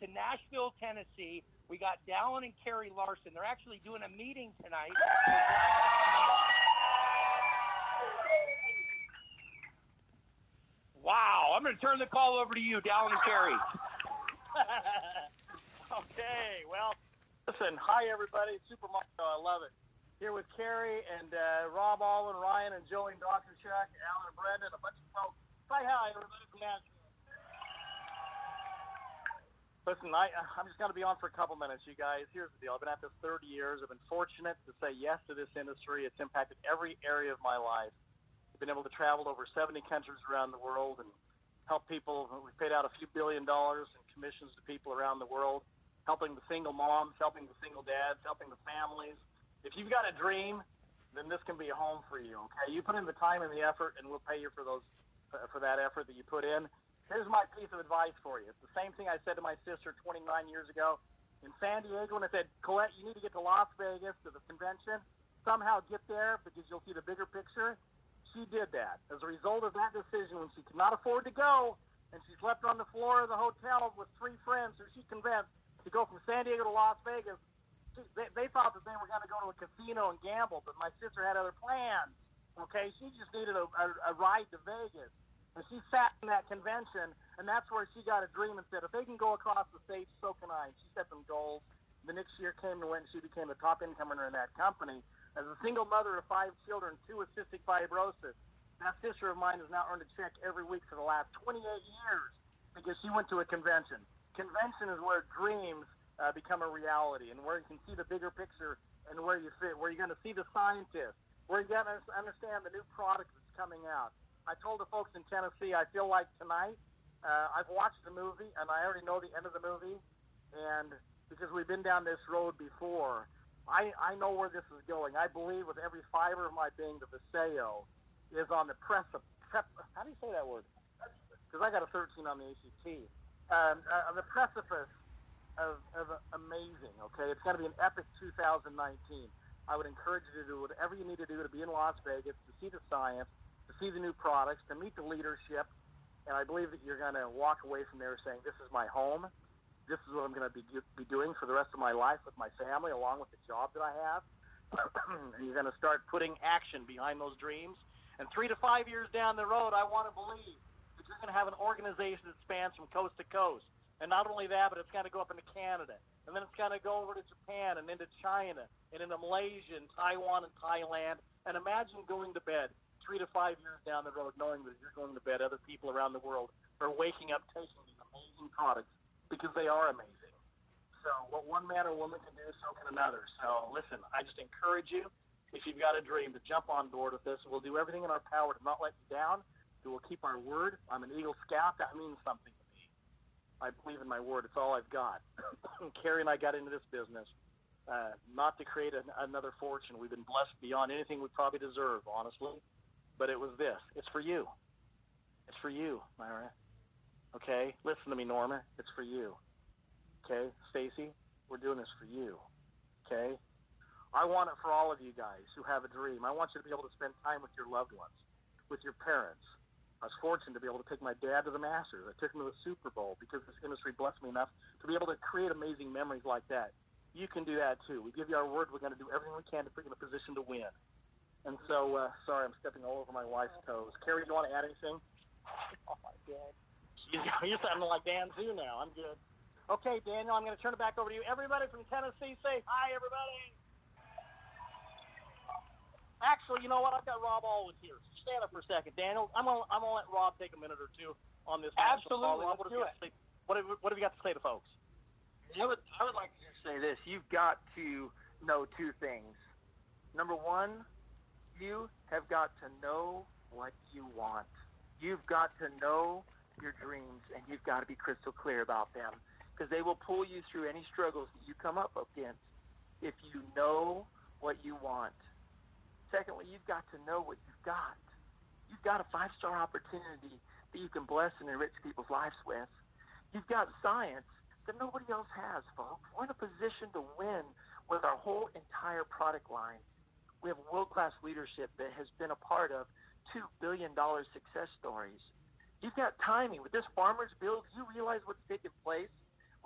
to Nashville, Tennessee. We got Dallin and Carrie Larsen. They're actually doing a meeting tonight. Wow, I'm going to turn the call over to you, Dallin and Carrie. Okay, well, listen, hi everybody, Super Mario, I love it. Here with Carrie and Rob, Alwyn, Ryan, and Joey, and Dr. Chuck, Alan, and Brendan, a bunch of folks. Say hi, everybody from Nashville. Listen, I'm just going to be on for a couple minutes, you guys. Here's the deal. I've been at this 30 years. I've been fortunate to say yes to this industry. It's impacted every area of my life. I've been able to travel to over 70 countries around the world and help people. We've paid out a few $1 billion in commissions to people around the world, helping the single moms, helping the single dads, helping the families. If you've got a dream, then this can be a home for you, okay? You put in the time and the effort, and we'll pay you for that effort that you put in. Here's my piece of advice for you. It's the same thing I said to my sister 29 years ago in San Diego when I said, Colette, you need to get to Las Vegas to the convention. Somehow get there because you'll see the bigger picture. She did that. As a result of that decision, when she could not afford to go, and she slept on the floor of the hotel with 3 friends who she convinced to go from San Diego to Las Vegas, they thought that they were going to go to a casino and gamble, but my sister had other plans, okay? She just needed a ride to Vegas. And she sat in that convention, and that's where she got a dream and said, if they can go across the stage, so can I. And she set some goals. The next year came and went, and she became the top income earner in that company. As a single mother of 5 children, 2 with cystic fibrosis, that sister of mine has now earned a check every week for the last 28 years because she went to a convention. Convention is where dreams become a reality and where you can see the bigger picture and where you fit, where you're going to see the scientists, where you're going to understand the new product that's coming out. I told the folks in Tennessee, I feel like tonight, I've watched the movie and I already know the end of the movie, and because we've been down this road before, I know where this is going. I believe with every fiber of my being the Paseo is on the precipice. How do you say that word? Because I got a 13 on the ACT. On the precipice of amazing, okay? It's going to be an epic 2019. I would encourage you to do whatever you need to do to be in Las Vegas, to see the science, to see the new products, to meet the leadership. And I believe that you're going to walk away from there saying, this is my home. This is what I'm going to be doing for the rest of my life with my family, along with the job that I have. And you're going to start putting action behind those dreams. And 3 to 5 years down the road, I want to believe that you're going to have an organization that spans from coast to coast. And not only that, but it's going to go up into Canada. And then it's going to go over to Japan and into China and into Malaysia and Taiwan and Thailand. And imagine going to bed 3 to 5 years down the road knowing that you're going to bed. Other people around the world are waking up taking these amazing products because they are amazing. So what one man or woman can do, so can another. So listen, I just encourage you, if you've got a dream, to jump on board with this. We'll do everything in our power to not let you down. We'll keep our word. I'm an Eagle Scout. That means something to me. I believe in my word. It's all I've got. Carrie and I got into this business not to create another fortune. We've been blessed beyond anything we probably deserve, honestly. But it was this. It's for you. It's for you, Myra. Okay? Listen to me, Norma. It's for you. Okay? Stacy, we're doing this for you. Okay? I want it for all of you guys who have a dream. I want you to be able to spend time with your loved ones, with your parents. I was fortunate to be able to take my dad to the Masters. I took him to the Super Bowl because this industry blessed me enough to be able to create amazing memories like that. You can do that too. We give you our word. We're going to do everything we can to put you in a position to win. And so, sorry, I'm stepping all over my wife's toes. Carrie, do you want to add anything? Oh, my God. You're sounding like Dan too now. I'm good. Okay, Daniel, I'm going to turn it back over to you. Everybody from Tennessee, say hi, everybody. Actually, you know what? I've got Rob Alwyn here. Stand up for a second. Daniel, I'm gonna let Rob take a minute or two on this. Absolutely. Rob, what have you got to say to folks? I would like to just say this. You've got to know 2 things. Number 1, you have got to know what you want. You've got to know your dreams, and you've got to be crystal clear about them, because they will pull you through any struggles that you come up against if you know what you want. Secondly, you've got to know what you've got. You've got a 5-star opportunity that you can bless and enrich people's lives with. You've got science that nobody else has, folks. We're in a position to win with our whole entire product line. We have world-class leadership that has been a part of $2 billion success stories. You've got timing. With this farmer's bill, do you realize what's taking place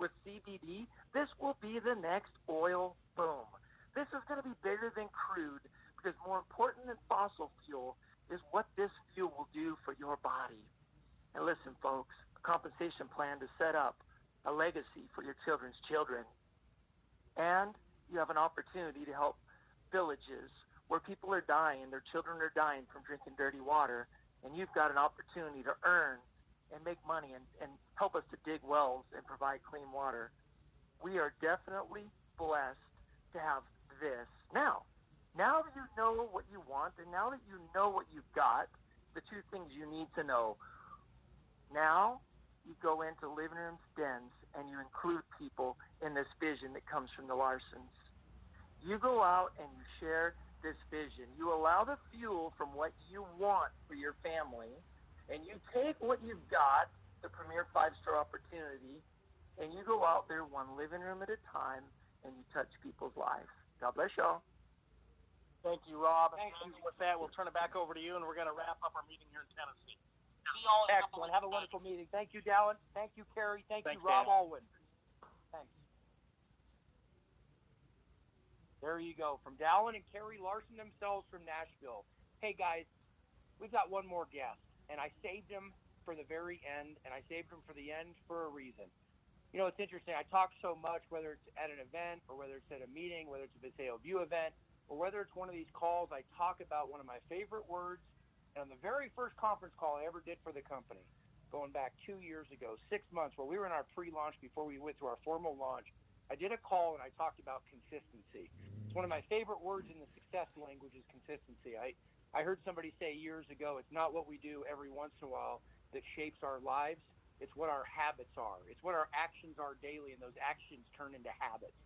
with CBD, this will be the next oil boom. This is going to be bigger than crude, because more important than fossil fuel is what this fuel will do for your body. And listen, folks, a compensation plan to set up a legacy for your children's children. And you have an opportunity to help villages where people are dying, their children are dying from drinking dirty water, and you've got an opportunity to earn and make money and help us to dig wells and provide clean water. We are definitely blessed to have this. Now that you know what you want, and now that you know what you've got, the two things you need to know. Now you go into living rooms, dens, and you include people in this vision that comes from the Larsens. You go out and you share this vision. You allow the fuel from what you want for your family, and you take what you've got, the premier 5-star opportunity, and you go out there one living room at a time, and you touch people's lives. God bless y'all. Thank you, Rob. Thank you. With that, we'll turn it back over to you, and we're going to wrap up our meeting here in Tennessee. See y'all in a couple Excellent. Have a wonderful meeting. Thank you, Dallin. Thank you, Carrie. Thanks, Thanks, you, Rob Daniel. Alwyn. Thanks. There you go. From Dallin and Carrie Larsen themselves from Nashville. Hey, guys, we've got one more guest, and I saved him for the very end, and I saved him for the end for a reason. You know, it's interesting. I talk so much, whether it's at an event or whether it's at a meeting, whether it's a Paseo View event, or whether it's one of these calls, I talk about one of my favorite words. And on the very first conference call I ever did for the company, going back 2 years ago, 6 months, while we were in our pre-launch before we went to our formal launch, I did a call and I talked about consistency. It's one of my favorite words in the success language is consistency. I heard somebody say years ago, it's not what we do every once in a while that shapes our lives. It's what our habits are. It's what our actions are daily, and those actions turn into habits.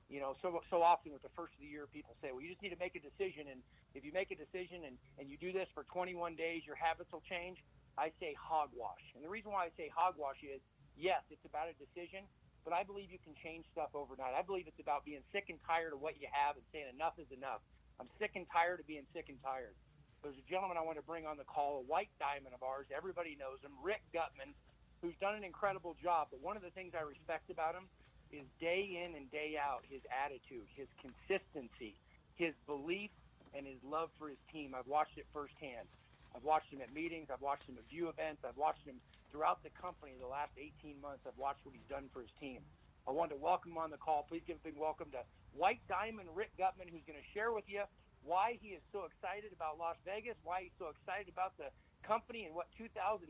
You know, so often with the first of the year, people say, well, you just need to make a decision, and if you make a decision and you do this for 21 days, your habits will change. I say hogwash. And the reason why I say hogwash is, yes, it's about a decision, but I believe you can change stuff overnight. I believe it's about being sick and tired of what you have and saying enough is enough. I'm sick and tired of being sick and tired. There's a gentleman I want to bring on the call, a white diamond of ours. Everybody knows him, Rick Guttman, who's done an incredible job. But one of the things I respect about him is day in and day out, his attitude, his consistency, his belief, and his love for his team. I've watched it firsthand. I've watched him at meetings. I've watched him at view events. I've watched him throughout the company the last 18 months. I've watched what he's done for his team. I wanted to welcome him on the call. Please give a big welcome to White Diamond Rick Guttman, who's going to share with you why he is so excited about Las Vegas, why he's so excited about the company, and what 2019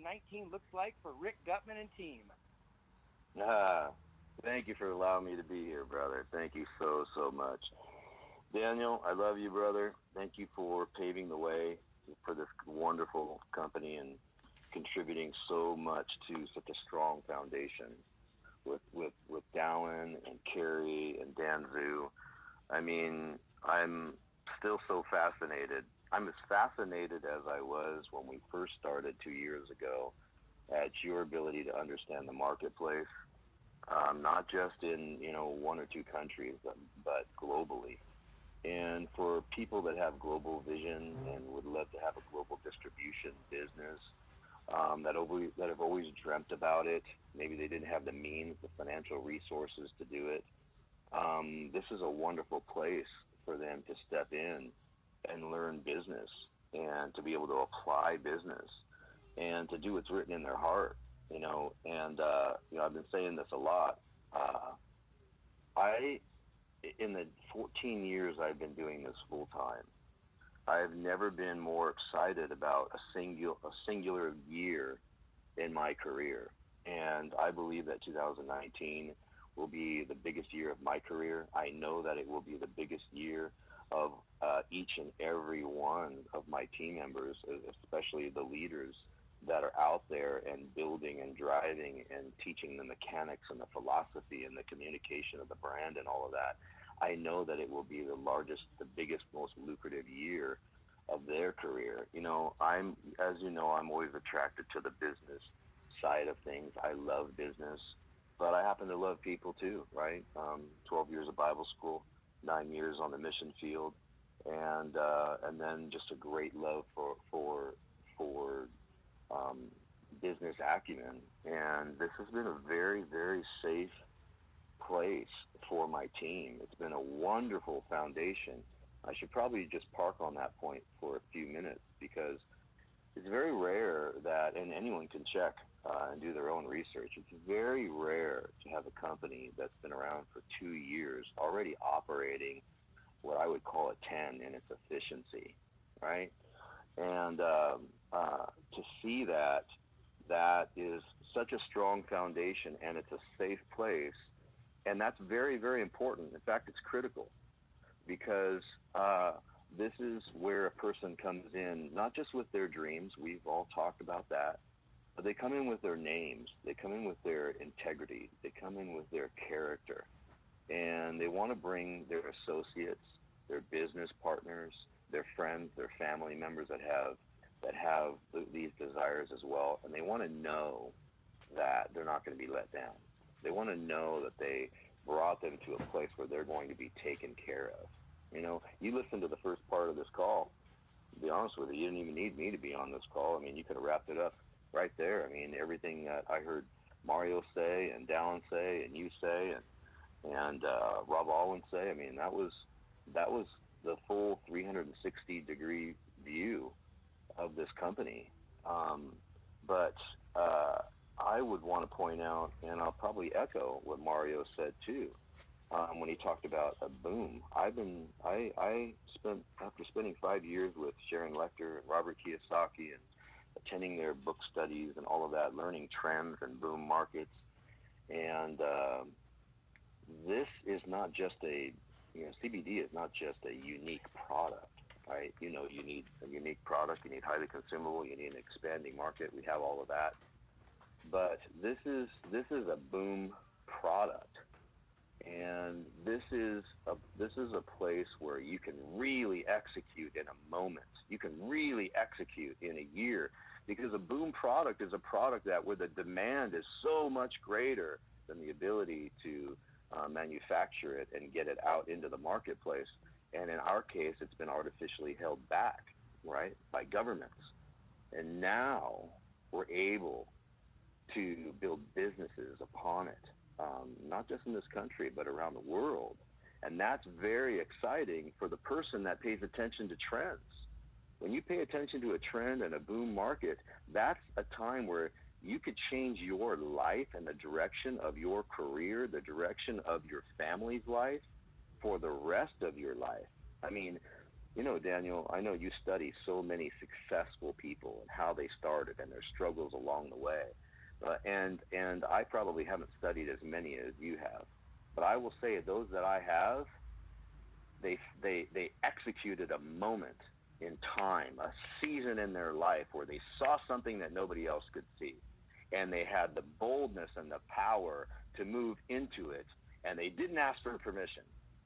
looks like for Rick Guttman and team. Thank you for allowing me to be here, brother. Thank you so, so much. Daniel, I love you, brother. Thank you for paving the way for this wonderful company and contributing so much to such a strong foundation with Dallin and Carrie and Dan Zhu. I mean, I'm still so fascinated. I'm as fascinated as I was when we first started 2 years ago at your ability to understand the marketplace, not just in, one or two countries, but globally. And for people that have global vision and would love to have a global distribution business, that have always dreamt about it, maybe they didn't have the means, the financial resources to do it, this is a wonderful place for them to step in and learn business and to be able to apply business and to do what's written in their heart, and I've been saying this a lot. In the 14 years I've been doing this full time, I've never been more excited about a singular year in my career. And I believe that 2019 will be the biggest year of my career. I know that it will be the biggest year of each and every one of my team members, especially the leaders that are out there and building and driving and teaching the mechanics and the philosophy and the communication of the brand and all of that. I know that it will be the largest, the biggest, most lucrative year of their career. I'm always attracted to the business side of things. I love business, but I happen to love people too, right? 12 years of Bible school, 9 years on the mission field, and then just a great love for business acumen. And this has been a very, very safe place for my team. It's been a wonderful foundation. I should probably just park on that point for a few minutes, because it's very rare that, and anyone can check and do their own research, it's very rare to have a company that's been around for 2 years already operating what I would call a 10 in its efficiency, right? And to see that is such a strong foundation, and it's a safe place, and that's very, very important. In fact, it's critical, because this is where a person comes in, not just with their dreams, we've all talked about that, but they come in with their names, they come in with their integrity, they come in with their character, and they want to bring their associates, their business partners, their friends, their family members that have these desires as well, and they want to know that they're not going to be let down. They want to know that they brought them to a place where they're going to be taken care of. You know, you listened to the first part of this call. To be honest with you, you didn't even need me to be on this call. I mean, you could have wrapped it up right there. I mean, everything that I heard Mario say and Dallin say and you say and Rob Alwyn say, I mean, that was the full 360-degree view of this company. But I would want to point out, and I'll probably echo what Mario said too, when he talked about a boom. I spent, after spending 5 years with Sharon Lecter and Robert Kiyosaki and attending their book studies and all of that, learning trends and boom markets. And this is not just CBD is not just a unique product, right? You know, you need a unique product, you need highly consumable, you need an expanding market. We have all of that. But this is a boom product. And this is a place where you can really execute in a moment. You can really execute in a year, because a boom product is a product that where the demand is so much greater than the ability to manufacture it and get it out into the marketplace. And in our case, it's been artificially held back, right, by governments. And now we're able to build businesses upon it. Not just in this country, but around the world. And that's very exciting for the person that pays attention to trends. When you pay attention to a trend and a boom market, that's a time where you could change your life and the direction of your career, the direction of your family's life for the rest of your life. I mean, you know, Daniel, I know you study so many successful people and how they started and their struggles along the way. And I probably haven't studied as many as you have, but I will say those that I have, they executed a moment in time, a season in their life where they saw something that nobody else could see, and they had the boldness and the power to move into it, and they didn't ask for permission.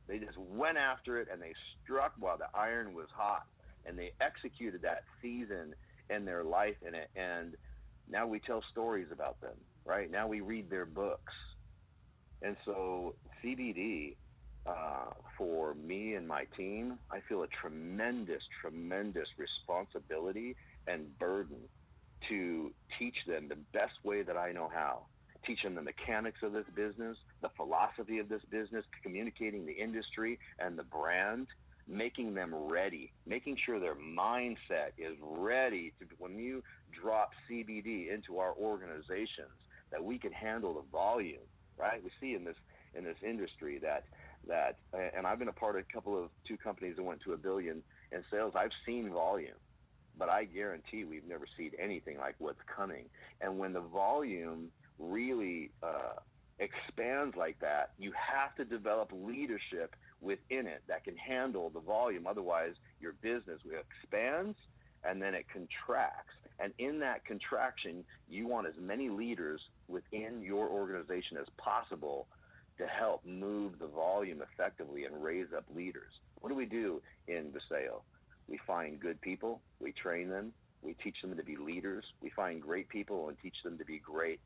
They just went after it, and they struck while the iron was hot, and they executed that season in their life in it. And now we tell stories about them, right? Now we read their books. And so CBD, for me and my team, I feel a tremendous, tremendous responsibility and burden to teach them the best way that I know how. Teach them the mechanics of this business, the philosophy of this business, communicating the industry and the brand, making them ready, making sure their mindset is ready to, when you drop CBD into our organizations, that we can handle the volume, right? We see in this industry that and I've been a part of two companies that went to $1 billion in sales. I've seen volume, but I guarantee we've never seen anything like what's coming. And when the volume really expands like that, you have to develop leadership within it that can handle the volume. Otherwise, your business expands and then it contracts. And in that contraction, you want as many leaders within your organization as possible to help move the volume effectively and raise up leaders. What do we do in Paseo? We find good people, we train them, we teach them to be leaders, we find great people and teach them to be great.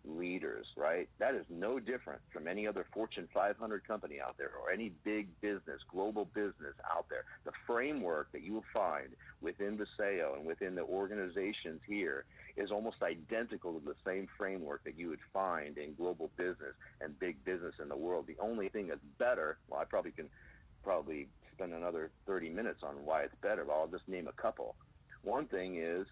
leaders, right? That is no different from any other Fortune 500 company out there or any big business, global business out there. The framework that you will find within Paseo and within the organizations here is almost identical to the same framework that you would find in global business and big business in the world. The only thing that's better, well, I probably can spend another 30 minutes on why it's better, but I'll just name a couple. One thing is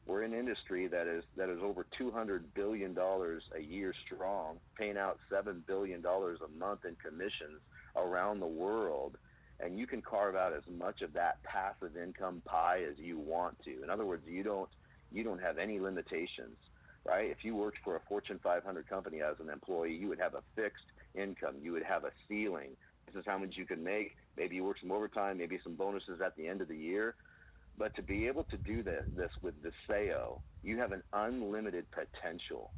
we're in an industry that is over $200 billion a year strong, paying out $7 billion a month in commissions around the world, and you can carve out as much of that passive income pie as you want to. In other words, you don't have any limitations, right? If you worked for a Fortune 500 company as an employee, you would have a fixed income. You would have a ceiling. This is how much you can make. Maybe you work some overtime, maybe some bonuses at the end of the year. But to be able to do this with Paseo, you have an unlimited potential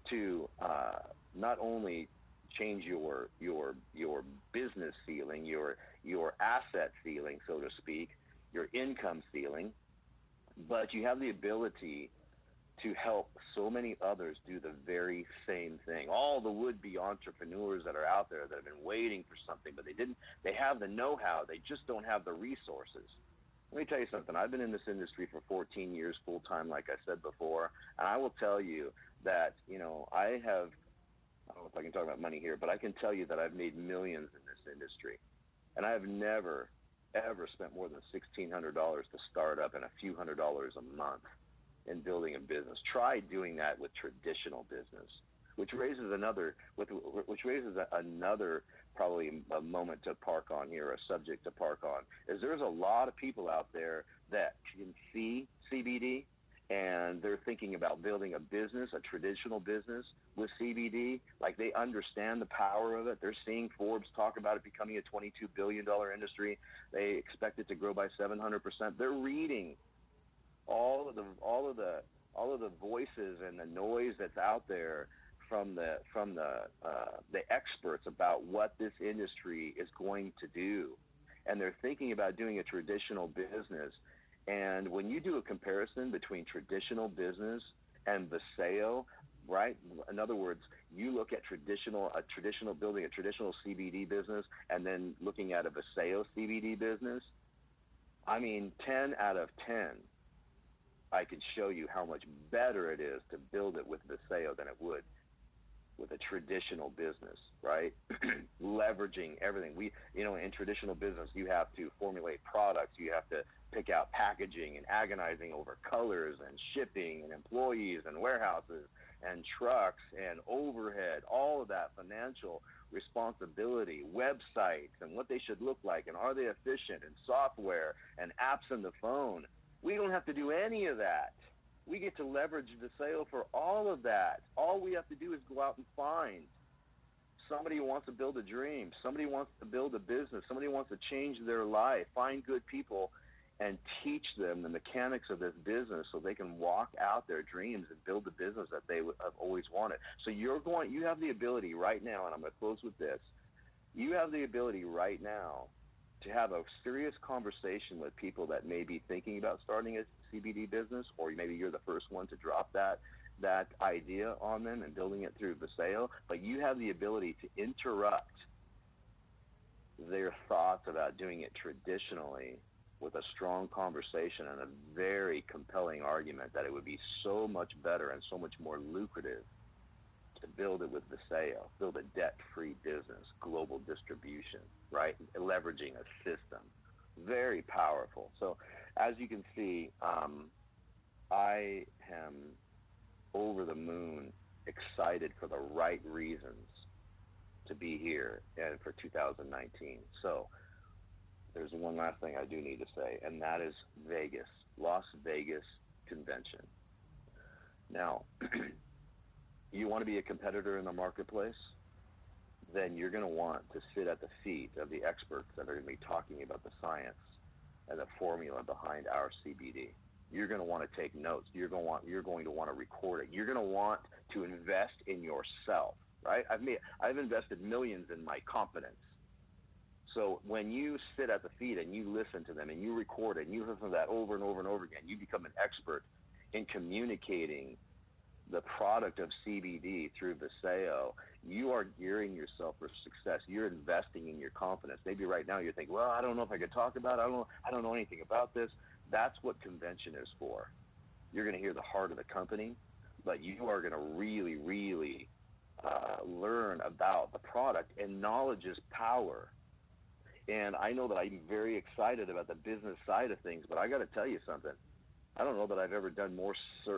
to not only change your business ceiling, your asset ceiling, so to speak, your income ceiling, but you have the ability to help so many others do the very same thing. All the would-be entrepreneurs that are out there that have been waiting for something, but they have the know-how, they just don't have the resources. Let me tell you something. I've been in this industry for 14 years full-time, like I said before, and I will tell you that, I don't know if I can talk about money here, but I can tell you that I've made millions in this industry, and I have never, ever spent more than $1,600 to start up and a few $100s a month in building a business. Try doing that with traditional business, which raises another probably a moment to park on here, a subject to park on, is there's a lot of people out there that can see CBD and they're thinking about building a business, a traditional business with CBD. Like, they understand the power of it. They're seeing Forbes talk about it becoming a $22 billion industry. They expect it to grow by 700%. They're reading all of the voices and the noise that's out there from the experts about what this industry is going to do, and they're thinking about doing a traditional business. And when you do a comparison between traditional business and Paseo, right? In other words, you look at building a traditional CBD business and then looking at a Paseo CBD business. I mean, 10 out of 10. I could show you how much better it is to build it with Paseo than it would with a traditional business, right? Leveraging everything. In traditional business, you have to formulate products, you have to pick out packaging and agonizing over colors and shipping and employees and warehouses and trucks and overhead, all of that financial responsibility, websites and what they should look like, and are they efficient, and software and apps in the phone. We don't have to do any of that. We get to leverage the sale for all of that. All we have to do is go out and find somebody who wants to build a dream, somebody wants to build a business, somebody wants to change their life, find good people and teach them the mechanics of this business so they can walk out their dreams and build the business that they have always wanted. So you have the ability right now, and I'm going to close with this, you have the ability right now to have a serious conversation with people that may be thinking about starting a CBD business, or maybe you're the first one to drop that idea on them and building it through Paseo, but you have the ability to interrupt their thoughts about doing it traditionally with a strong conversation and a very compelling argument that it would be so much better and so much more lucrative to build it with Paseo, build a debt-free business, global distribution, right? Leveraging a system. Very powerful. So as you can see, I am over the moon excited for the right reasons to be here and for 2019. So there's one last thing I do need to say, and that is Vegas, Las Vegas convention. Now, you want to be a competitor in the marketplace, then you're going to want to sit at the feet of the experts that are going to be talking about the science and the formula behind our CBD. You're going to want to take notes. You're going to want to record it. You're going to want to invest in yourself, right? I've invested millions in my confidence. So when you sit at the feet and you listen to them and you record it and you listen to that over and over and over again, you become an expert in communicating the product of CBD through Paseo, you are gearing yourself for success. You're investing in your confidence. Maybe right now you're thinking, well, I don't know if I could talk about it. I don't know anything about this. That's what convention is for. You're going to hear the heart of the company, but you are going to really, really learn about the product, and knowledge is power. And I know that I'm very excited about the business side of things, but I got to tell you something. I don't know that I've ever done more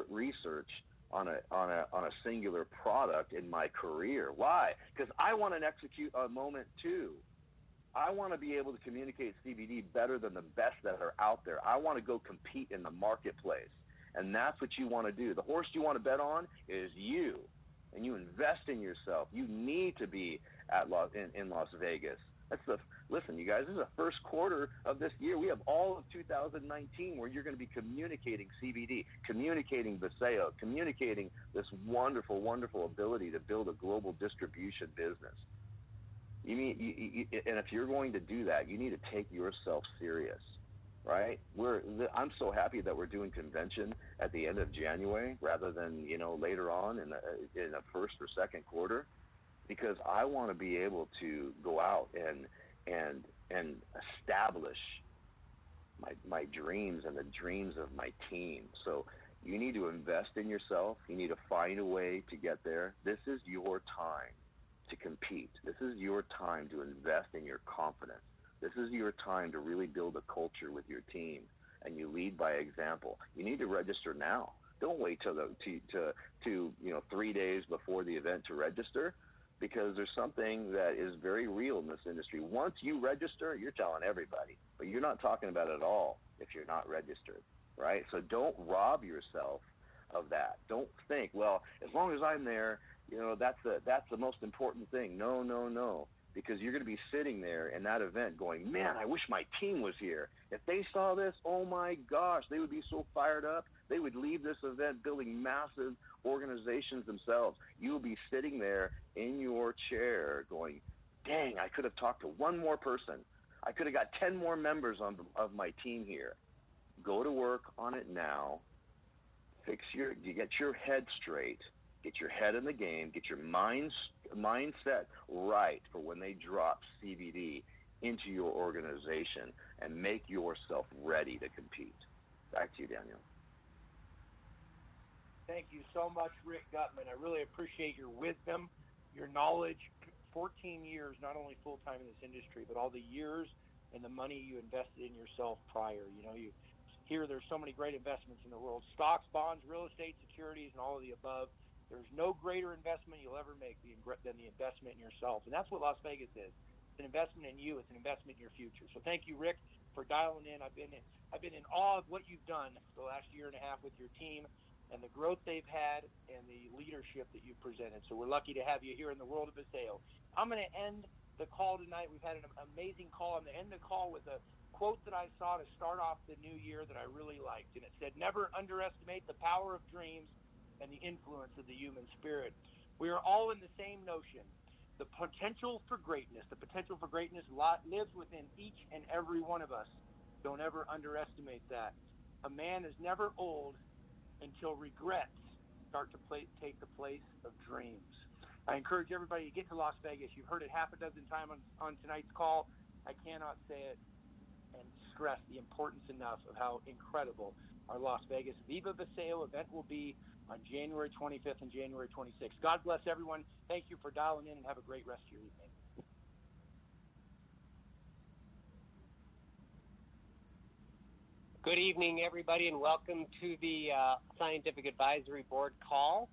research on a singular product in my career. Why? Because I want to execute a moment too. I want to be able to communicate CBD better than the best that are out there. I want to go compete in the marketplace, and that's what you want to do. The horse you want to bet on is you, and you invest in yourself. You need to be in Las Vegas. Listen, you guys, this is the first quarter of this year. We have all of 2019 where you're going to be communicating CBD, communicating Paseo, communicating this wonderful, wonderful ability to build a global distribution business. And if you're going to do that, you need to take yourself serious, right? I'm so happy that we're doing convention at the end of January rather than later on in the first or second quarter, because I want to be able to go out and establish my dreams and the dreams of my team. So you need to invest in yourself. You need to find a way to get there. This is your time to compete. This is your time to invest in your confidence. This is your time to really build a culture with your team, and you lead by example. You need to register now. Don't wait till 3 days before the event to register, because there's something that is very real in this industry. Once you register, you're telling everybody, but you're not talking about it at all if you're not registered, right? So don't rob yourself of that. Don't think, well, as long as I'm there, that's the most important thing. No, because you're going to be sitting there in that event going, man, I wish my team was here. If they saw this, oh my gosh, they would be so fired up. They would leave this event building massive organizations themselves. You will be sitting there in your chair going, dang, I could have talked to one more person. I could have got 10 more members of my team here. Go to work on it now. You get your head straight. Get your head in the game. Get your mindset right for when they drop CBD into your organization, and make yourself ready to compete. Back to you, Daniel. Thank you so much, Rick Guttman. I really appreciate your wisdom, your knowledge. 14 years, not only full-time in this industry, but all the years and the money you invested in yourself prior. You hear there's so many great investments in the world: stocks, bonds, real estate, securities, and all of the above. There's no greater investment you'll ever make than the investment in yourself. And that's what Las Vegas is. It's an investment in you. It's an investment in your future. So thank you, Rick, for dialing in. I've been in awe of what you've done the last year and a half with your team, and the growth they've had, and the leadership that you've presented. So we're lucky to have you here in the world of Paseo. I'm going to end the call tonight. We've had an amazing call. I'm going to end the call with a quote that I saw to start off the new year that I really liked. And it said, never underestimate the power of dreams and the influence of the human spirit. We are all in the same notion. The potential for greatness lives within each and every one of us. Don't ever underestimate that. A man is never old until regrets start to take the place of dreams. I encourage everybody to get to Las Vegas. You've heard it half a dozen times on tonight's call. I cannot say it and stress the importance enough of how incredible our Las Vegas Viva Paseo event will be on January 25th and January 26th. God bless everyone. Thank you for dialing in, and have a great rest of your evening. Good evening, everybody, and welcome to the Scientific Advisory Board call.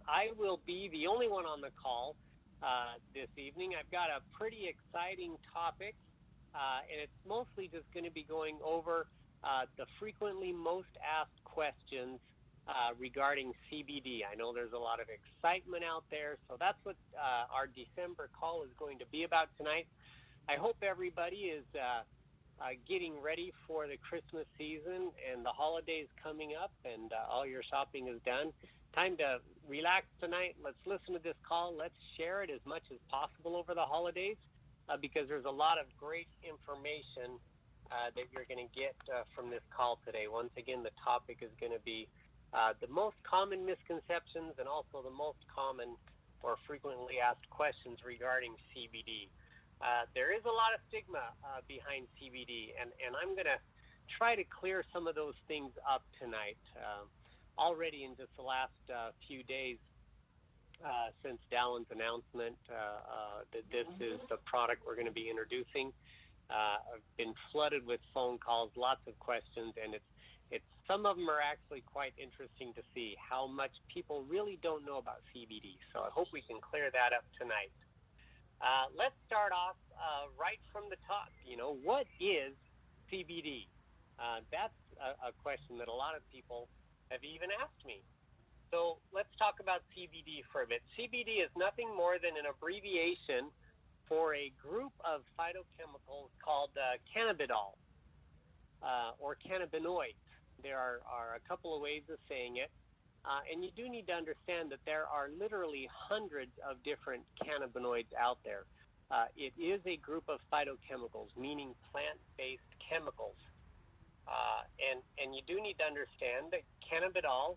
I will be the only one on the call this evening. I've got a pretty exciting topic, and it's mostly just going to be going over the frequently most asked questions regarding CBD. I know there's a lot of excitement out there, so that's what our December call is going to be about tonight. I hope everybody is getting ready for the Christmas season and the holidays coming up, and all your shopping is done. Time to relax tonight. Let's listen to this call. Let's share it as much as possible over the holidays, because there's a lot of great information that you're going to get from this call today. Once again, the topic is going to be The most common misconceptions and also the most common or frequently asked questions regarding CBD. There is a lot of stigma behind CBD, and I'm going to try to clear some of those things up tonight. Already in just the last few days since Dallin's announcement that this is the product we're going to be introducing, I've been flooded with phone calls, lots of questions, and it's some of them are actually quite interesting to see how much people really don't know about CBD. So I hope we can clear that up tonight. Let's start off right from the top. What is CBD? That's a question that a lot of people have even asked me. So let's talk about CBD for a bit. CBD is nothing more than an abbreviation for a group of phytochemicals called cannabidol or cannabinoids. There are a couple of ways of saying it, and you do need to understand that there are literally hundreds of different cannabinoids out there. It is a group of phytochemicals, meaning plant-based chemicals. And you do need to understand that cannabidol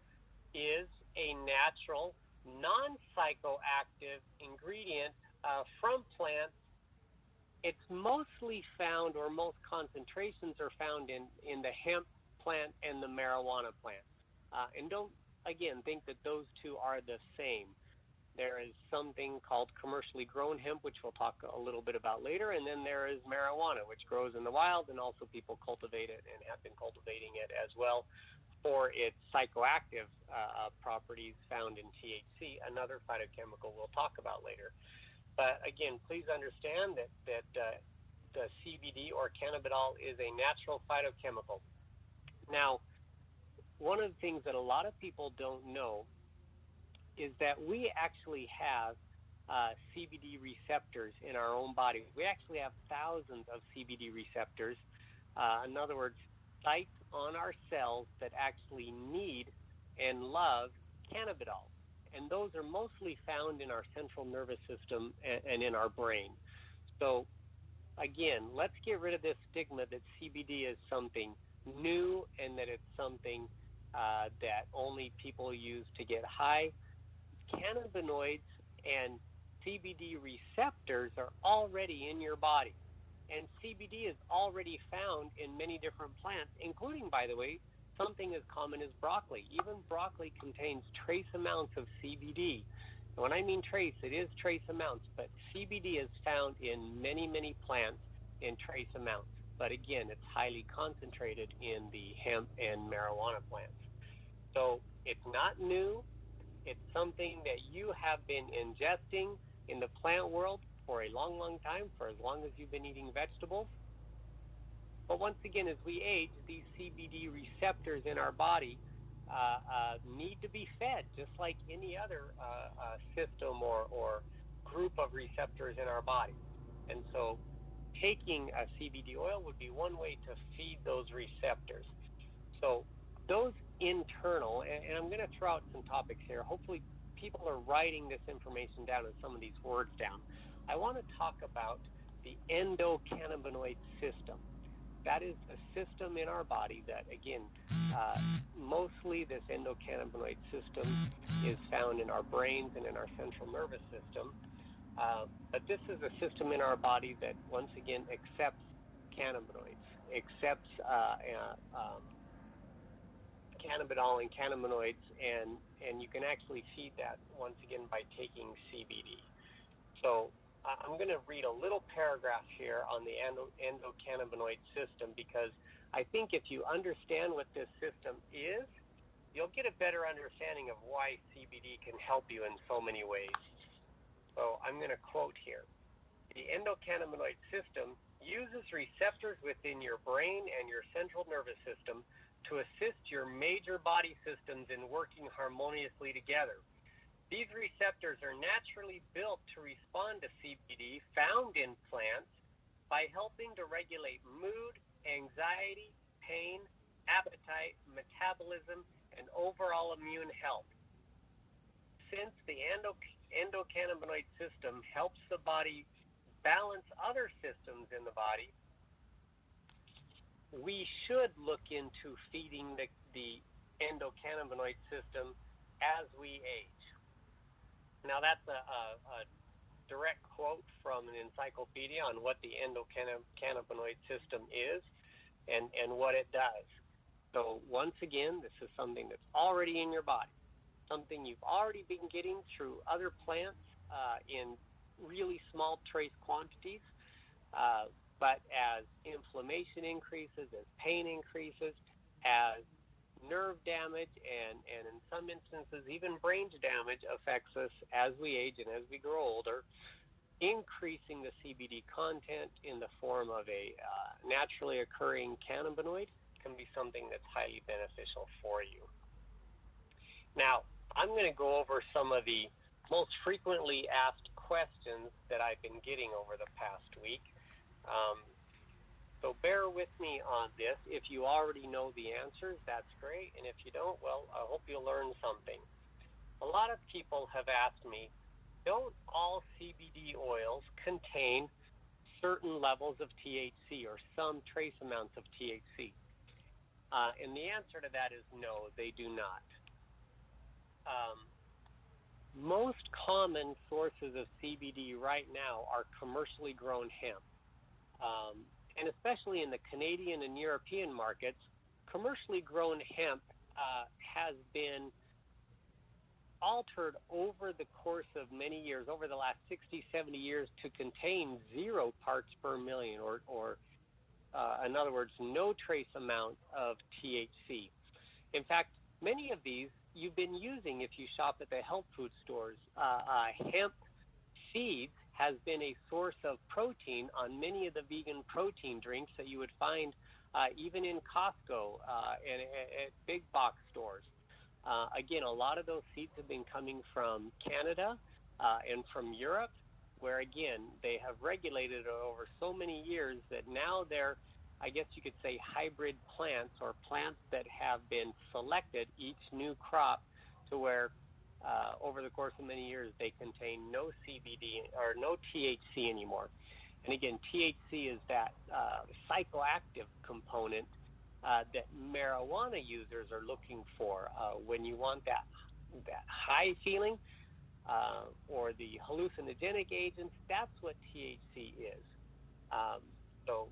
is a natural, non-psychoactive ingredient from plants. It's mostly found, or most concentrations are found in the hemp plant and the marijuana plant. And don't, again, think that those two are the same. There is something called commercially grown hemp, which we'll talk a little bit about later, and then there is marijuana, which grows in the wild, and also people cultivate it and have been cultivating it as well for its psychoactive properties found in THC, another phytochemical we'll talk about later. But again, please understand that the CBD or cannabidol is a natural phytochemical. Now, one of the things that a lot of people don't know is that we actually have CBD receptors in our own body. We actually have thousands of CBD receptors. In other words, sites on our cells that actually need and love cannabidol. And those are mostly found in our central nervous system and in our brain. So again, let's get rid of this stigma that CBD is something new and that it's something that only people use to get high. Cannabinoids and CBD receptors are already in your body. And CBD is already found in many different plants, including, by the way, something as common as broccoli. Even broccoli contains trace amounts of CBD. And when I mean trace, it is trace amounts, but CBD is found in many, many plants in trace amounts. But again, it's highly concentrated in the hemp and marijuana plants. So it's not new. It's something that you have been ingesting in the plant world for a long, long time, for as long as you've been eating vegetables. But once again, as we age, these CBD receptors in our body need to be fed, just like any other system or group of receptors in our body. And so taking a CBD oil would be one way to feed those receptors. So those internal, and I'm going to throw out some topics here. Hopefully people are writing this information down and some of these words down. I want to talk about the endocannabinoid system. That is a system in our body that, again, mostly this endocannabinoid system is found in our brains and in our central nervous system. But this is a system in our body that, once again, accepts cannabinoids, accepts cannabidol and cannabinoids, and you can actually feed that, once again, by taking CBD. So I'm going to read a little paragraph here on the endocannabinoid system, because I think if you understand what this system is, you'll get a better understanding of why CBD can help you in so many ways. So I'm going to quote here. The endocannabinoid system uses receptors within your brain and your central nervous system to assist your major body systems in working harmoniously together. These receptors are naturally built to respond to CBD found in plants by helping to regulate mood, anxiety, pain, appetite, metabolism, and overall immune health. Since the endocannabinoid system helps the body balance other systems in the body, we should look into feeding the endocannabinoid system as we age. Now, that's a direct quote from an encyclopedia on what the endocannabinoid system is and what it does. So once again, this is something that's already in your body, something you've already been getting through other plants in really small trace quantities. But as inflammation increases, as pain increases, as nerve damage and in some instances even brain damage affects us as we age and as we grow older, increasing the CBD content in the form of a naturally occurring cannabinoid can be something that's highly beneficial for you. Now, I'm going to go over some of the most frequently asked questions that I've been getting over the past week. So bear with me on this. If you already know the answers, that's great. And if you don't, well, I hope you'll learn something. A lot of people have asked me, don't all CBD oils contain certain levels of THC or some trace amounts of THC? And the answer to that is no, they do not. Most common sources of CBD right now are commercially grown hemp. And especially in the Canadian and European markets, commercially grown hemp has been altered over the course of many years, over the last 60, 70 years, to contain 0 parts per million, or in other words, no trace amount of THC. In fact, many of these you've been using if you shop at the health food stores. Hemp seeds has been a source of protein on many of the vegan protein drinks that you would find even in Costco and at big box stores. Again, a lot of those seeds have been coming from Canada and from Europe, where, again, they have regulated it over so many years that now they're, I guess you could say, hybrid plants, or plants that have been selected each new crop to where over the course of many years they contain no CBD or no THC anymore. And again, THC is that psychoactive component that marijuana users are looking for when you want that high feeling or the hallucinogenic agents. That's what THC is. So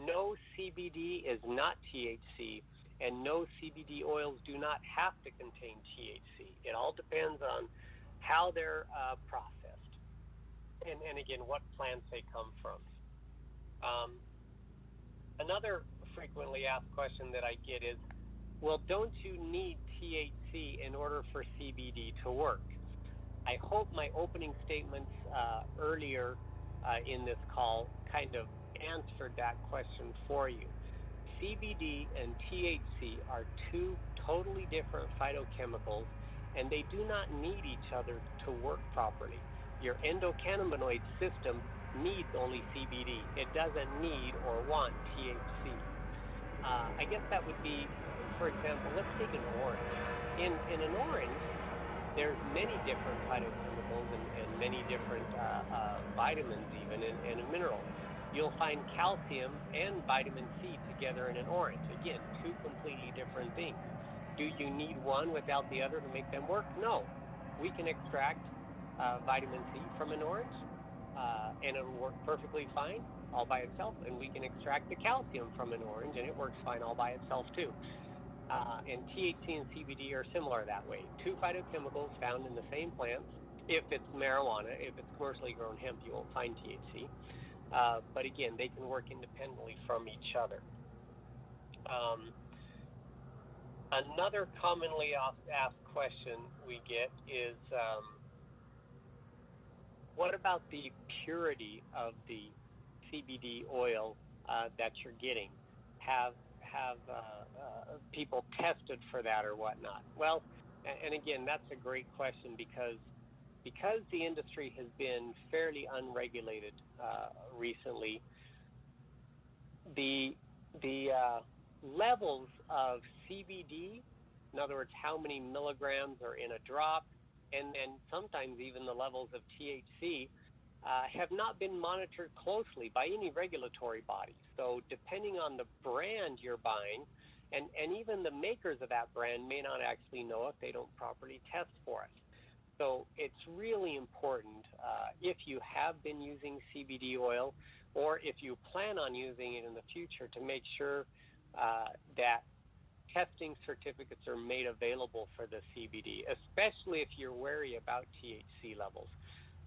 no CBD is not THC, and no CBD oils do not have to contain THC. It all depends on how they're processed and again, what plants they come from. Another frequently asked question that I get is, well, don't you need THC in order for CBD to work? I hope my opening statements earlier in this call kind of answered that question for you. CBD and THC are 2 totally different phytochemicals, and they do not need each other to work properly. Your endocannabinoid system needs only CBD. It doesn't need or want THC. I guess that would be, for example, let's take an orange. In an orange, there's many different phytochemicals and many different vitamins even and a mineral. You'll find calcium and vitamin C together in an orange. Again, 2 completely different things. Do you need one without the other to make them work? No. We can extract vitamin C from an orange, and it'll work perfectly fine all by itself. And we can extract the calcium from an orange, and it works fine all by itself too. And THC and CBD are similar that way. 2 phytochemicals found in the same plants. If it's marijuana, if it's commercially grown hemp, you won't find THC. But again, they can work independently from each other. Another commonly asked question we get is, what about the purity of the CBD oil that you're getting? Have people tested for that or whatnot? Well, and again, that's a great question because the industry has been fairly unregulated recently. The levels of CBD, in other words, how many milligrams are in a drop, and then sometimes even the levels of THC have not been monitored closely by any regulatory body. So depending on the brand you're buying And even the makers of that brand may not actually know if they don't properly test for it. So it's really important if you have been using CBD oil or if you plan on using it in the future to make sure that testing certificates are made available for the CBD, especially if you're wary about THC levels.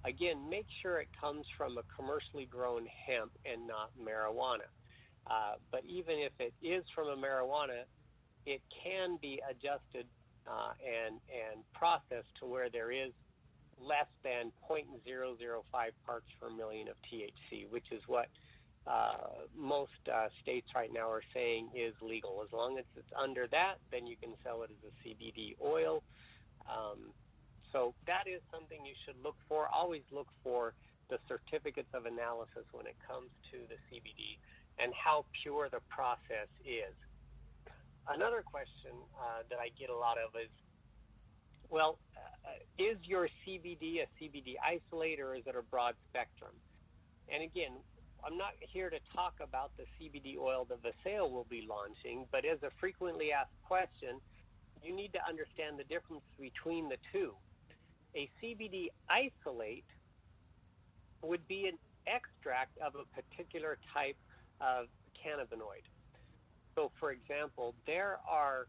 Again, make sure it comes from a commercially grown hemp and not marijuana. But even if it is from a marijuana, it can be adjusted and processed to where there is less than 0.005 parts per million of THC, which is what most states right now are saying is legal. As long as it's under that, then you can sell it as a CBD oil. So that is something you should look for. Always look for the certificates of analysis when it comes to the CBD and how pure the process is. Another question that I get a lot of is, well, is your CBD a CBD isolate or is it a broad spectrum? And again, I'm not here to talk about the CBD oil that Paseo will be launching, but as a frequently asked question, you need to understand the difference between the two. A CBD isolate would be an extract of a particular type of cannabinoid. So, for example, there are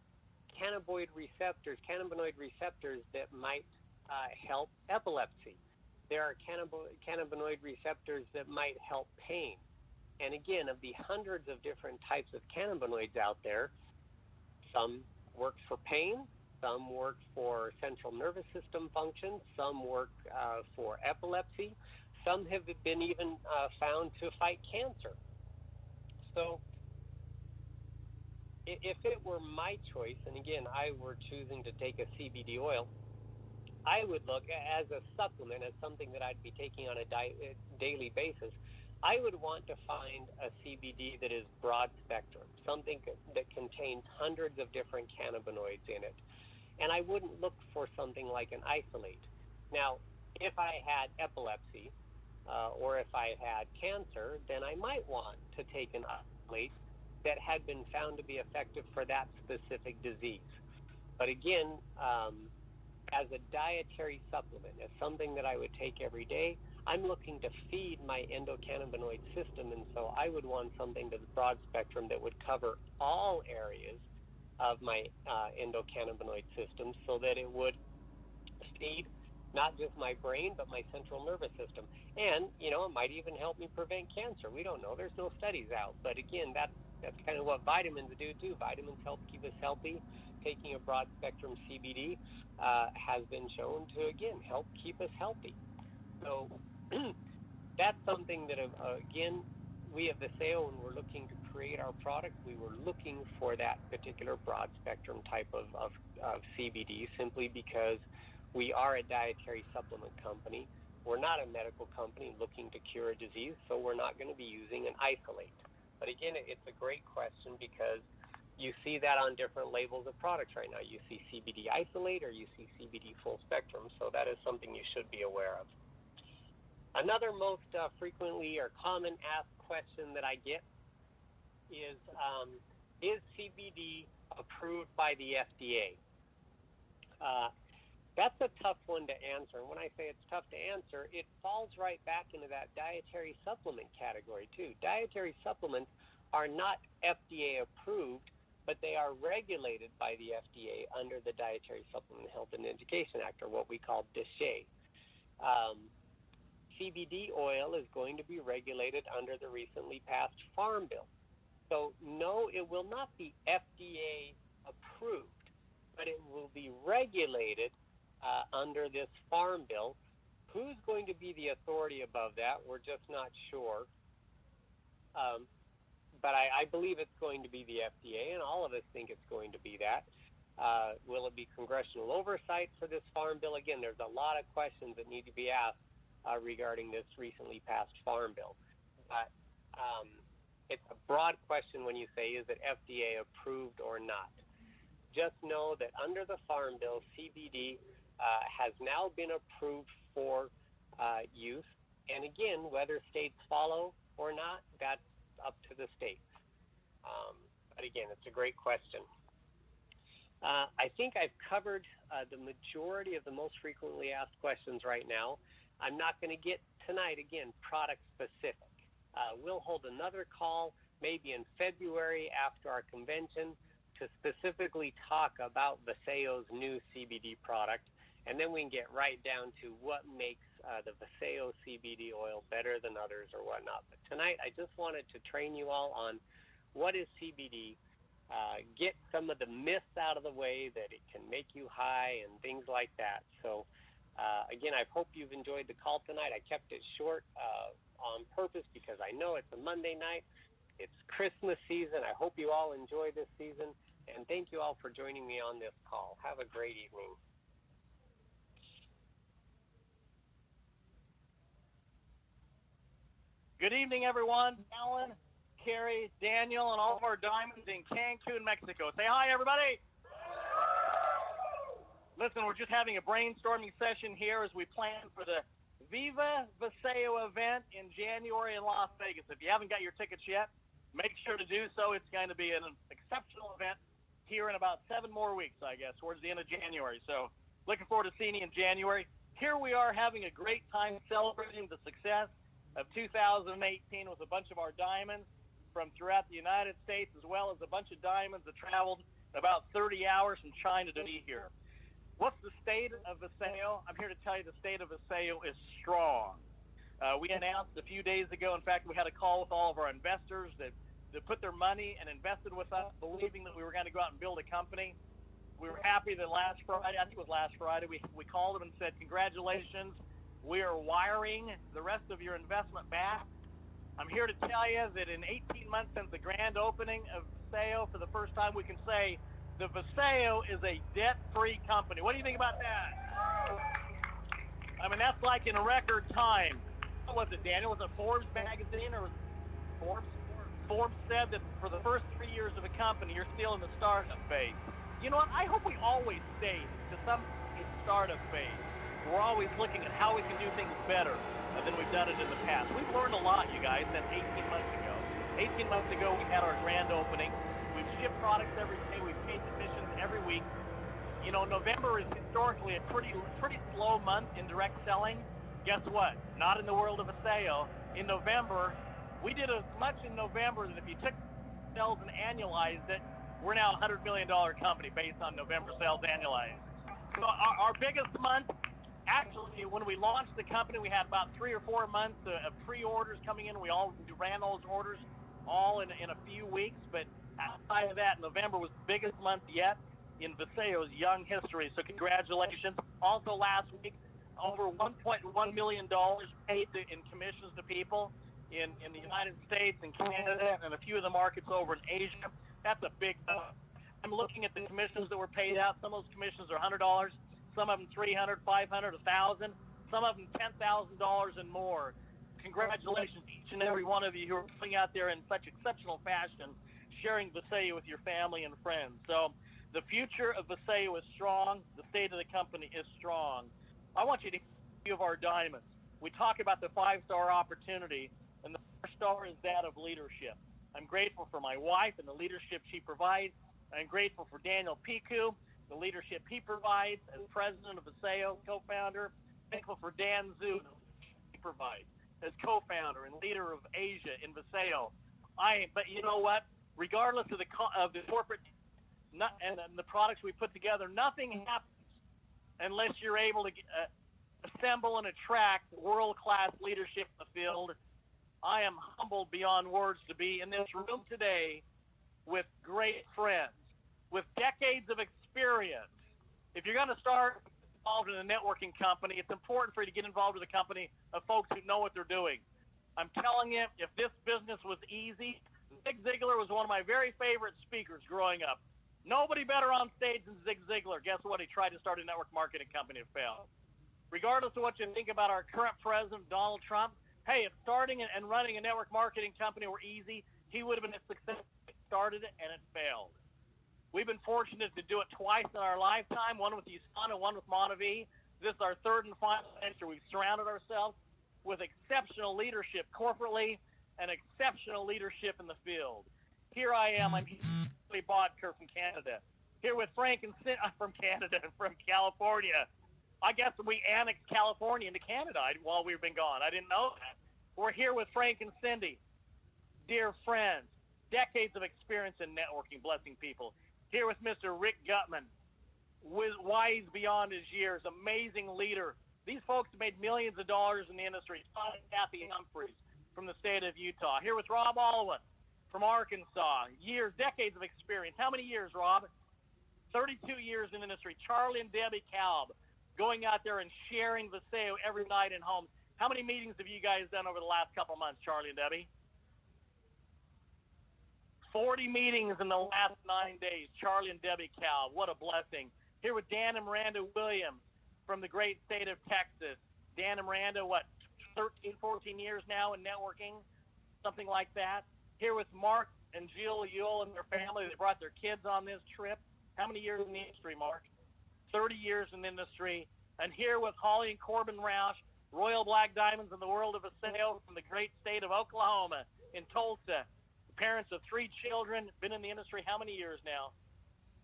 cannabinoid receptors that might help epilepsy. There are cannabinoid receptors that might help pain. And again, of the hundreds of different types of cannabinoids out there, some work for pain, some work for central nervous system function, some work for epilepsy, some have been even found to fight cancer. So if it were my choice, and again, I were choosing to take a CBD oil, I would look as a supplement, as something that I'd be taking on a daily basis. I would want to find a CBD that is broad spectrum, something that contains hundreds of different cannabinoids in it. And I wouldn't look for something like an isolate. Now, if I had epilepsy or if I had cancer, then I might want to take an isolate that had been found to be effective for that specific disease. But again, as a dietary supplement, as something that I would take every day, I'm looking to feed my endocannabinoid system, and so I would want something that's broad spectrum that would cover all areas of my endocannabinoid system so that it would feed not just my brain, but my central nervous system. And, you know, it might even help me prevent cancer. We don't know. There's no studies out. But again, that's kind of what vitamins do too. Vitamins help keep us healthy. Taking a broad spectrum CBD has been shown to, again, help keep us healthy. So that's something that, again, we at Paseo, when we're looking to create our product, we were looking for that particular broad spectrum type of CBD, simply because we are a dietary supplement company. We're not a medical company looking to cure a disease, so we're not going to be using an isolate. But again, it's a great question because you see that on different labels of products right now. You see CBD isolate or you see CBD full spectrum, so that is something you should be aware of. Another most frequently or common asked question that I get is CBD approved by the FDA? That's a tough one to answer. And when I say it's tough to answer, it falls right back into that dietary supplement category too. Dietary supplements are not FDA approved, but they are regulated by the FDA under the Dietary Supplement Health and Education Act, or what we call DSHEA. CBD oil is going to be regulated under the recently passed Farm Bill. So no, it will not be FDA approved, but it will be regulated under this Farm Bill. Who's going to be the authority above that? We're just not sure. But I believe it's going to be the FDA, and all of us think it's going to be that. Will it be congressional oversight for this Farm Bill? Again, there's a lot of questions that need to be asked regarding this recently passed Farm Bill. But it's a broad question when you say, is it FDA approved or not? Just know that under the Farm Bill, CBD has now been approved for use. And again, whether states follow or not, that's up to the states. But again, it's a great question. I think I've covered the majority of the most frequently asked questions right now. I'm not going to get tonight, again, product specific. We'll hold another call maybe in February after our convention to specifically talk about Paseo's new CBD product, and then we can get right down to what makes the Paseo CBD oil better than others or whatnot. But tonight, I just wanted to train you all on what is CBD, get some of the myths out of the way that it can make you high and things like that. So again, I hope you've enjoyed the call tonight. I kept it short on purpose because I know it's a Monday night. It's Christmas season. I hope you all enjoy this season. And thank you all for joining me on this call. Have a great evening. Good evening, everyone. Dallin, Carrie, Daniel, and all of our diamonds in Cancun, Mexico. Say hi, everybody. Listen, we're just having a brainstorming session here as we plan for the Viva Paseo event in January in Las Vegas. If you haven't got your tickets yet, make sure to do so. It's going to be an exceptional event here in about 7 more weeks, I guess, towards the end of January. So looking forward to seeing you in January. Here we are having a great time celebrating the success of 2018 with a bunch of our diamonds from throughout the United States, as well as a bunch of diamonds that traveled about 30 hours from China to be here. What's the state of Paseo? I'm here to tell you the state of Paseo is strong. We announced a few days ago, in fact, we had a call with all of our investors that put their money and invested with us, believing that we were going to go out and build a company. We were happy that last Friday, I think it was last Friday, we called them and said, congratulations, we are wiring the rest of your investment back. I'm here to tell you that in 18 months since the grand opening of Paseo, for the first time we can say the Paseo is a debt-free company. What do you think about that? I mean, that's like in a record time. What was it, Daniel? Was it Forbes magazine or was it Forbes? Forbes said that for the first 3 years of a company, you're still in the startup phase. You know what? I hope we always stay to some startup phase. We're always looking at how we can do things better than we've done it in the past. We've learned a lot, you guys, since 18 months ago. 18 months ago, we had our grand opening. We've shipped products every day. We've paid commissions every week. You know, November is historically a pretty slow month in direct selling. Guess what? Not in the world of Paseo. In November, we did as much in November that if you took sales and annualized it, we're now a $100 million company based on November sales annualized. So our biggest month, actually, when we launched the company, we had about 3 or 4 months of pre-orders coming in. We ran those orders all in a few weeks, but outside of that, November was the biggest month yet in Paseo's young history. So congratulations. Also last week, over $1.1 million paid in commissions to people in the United States and Canada and a few of the markets over in Asia. That's a big number. I'm looking at the commissions that were paid out. Some of those commissions are $100, some of them $300, $500, $1,000, some of them $10,000 and more. Congratulations, each and every one of you who are coming out there in such exceptional fashion, sharing Paseo with your family and friends. So the future of Paseo is strong. The state of the company is strong. I want you to hear of our diamonds. We talk about the 5-star opportunity, and the 4th star is that of leadership. I'm grateful for my wife and the leadership she provides. I'm grateful for Daniel Picou, the leadership he provides as president of Paseo, co-founder. Thankful for Dan Zhu, he provides as co-founder and leader of Asia in Paseo. But you know what? Regardless of the corporate and the products we put together, nothing happens unless you're able to assemble and attract world-class leadership in the field. I am humbled beyond words to be in this room today with great friends, with decades of experience. If you're going to start involved in a networking company, it's important for you to get involved with a company of folks who know what they're doing. I'm telling you, if this business was easy, Zig Ziglar was one of my very favorite speakers growing up. Nobody better on stage than Zig Ziglar. Guess what? He tried to start a network marketing company and failed. Regardless of what you think about our current president, Donald Trump, hey, if starting and running a network marketing company were easy, he would have been a success. He started it and it failed. We've been fortunate to do it twice in our lifetime, one with USANA, one with Montevideo. This is our 3rd and final venture. We've surrounded ourselves with exceptional leadership corporately and exceptional leadership in the field. Here I am. I'm Haley Bodker from Canada. Here with Frank and Cindy from Canada and from California. I guess we annexed California into Canada while we've been gone. I didn't know that. We're here with Frank and Cindy, dear friends, decades of experience in networking, blessing people. Here with Mr. Rick Guttman, wise beyond his years, amazing leader. These folks have made millions of dollars in the industry. Kathy Humphreys from the state of Utah. Here with Rob Alwyn from Arkansas. Years, decades of experience. How many years, Rob? 32 years in the industry. Charlie and Debbie Kalb, going out there and sharing Paseo every night in homes. How many meetings have you guys done over the last couple months, Charlie and Debbie? 40 meetings in the last 9 days. Charlie and Debbie Kalb, what a blessing. Here with Dan and Miranda Williams from the great state of Texas. Dan and Miranda, 13, 14 years now in networking, something like that. Here with Mark and Jill Yule and their family. They brought their kids on this trip. How many years in the industry, Mark? 30 years in the industry. And here with Holly and Corbin Roush, Royal Black Diamonds in the world of Paseo from the great state of Oklahoma in Tulsa. Parents of 3 children, been in the industry how many years now?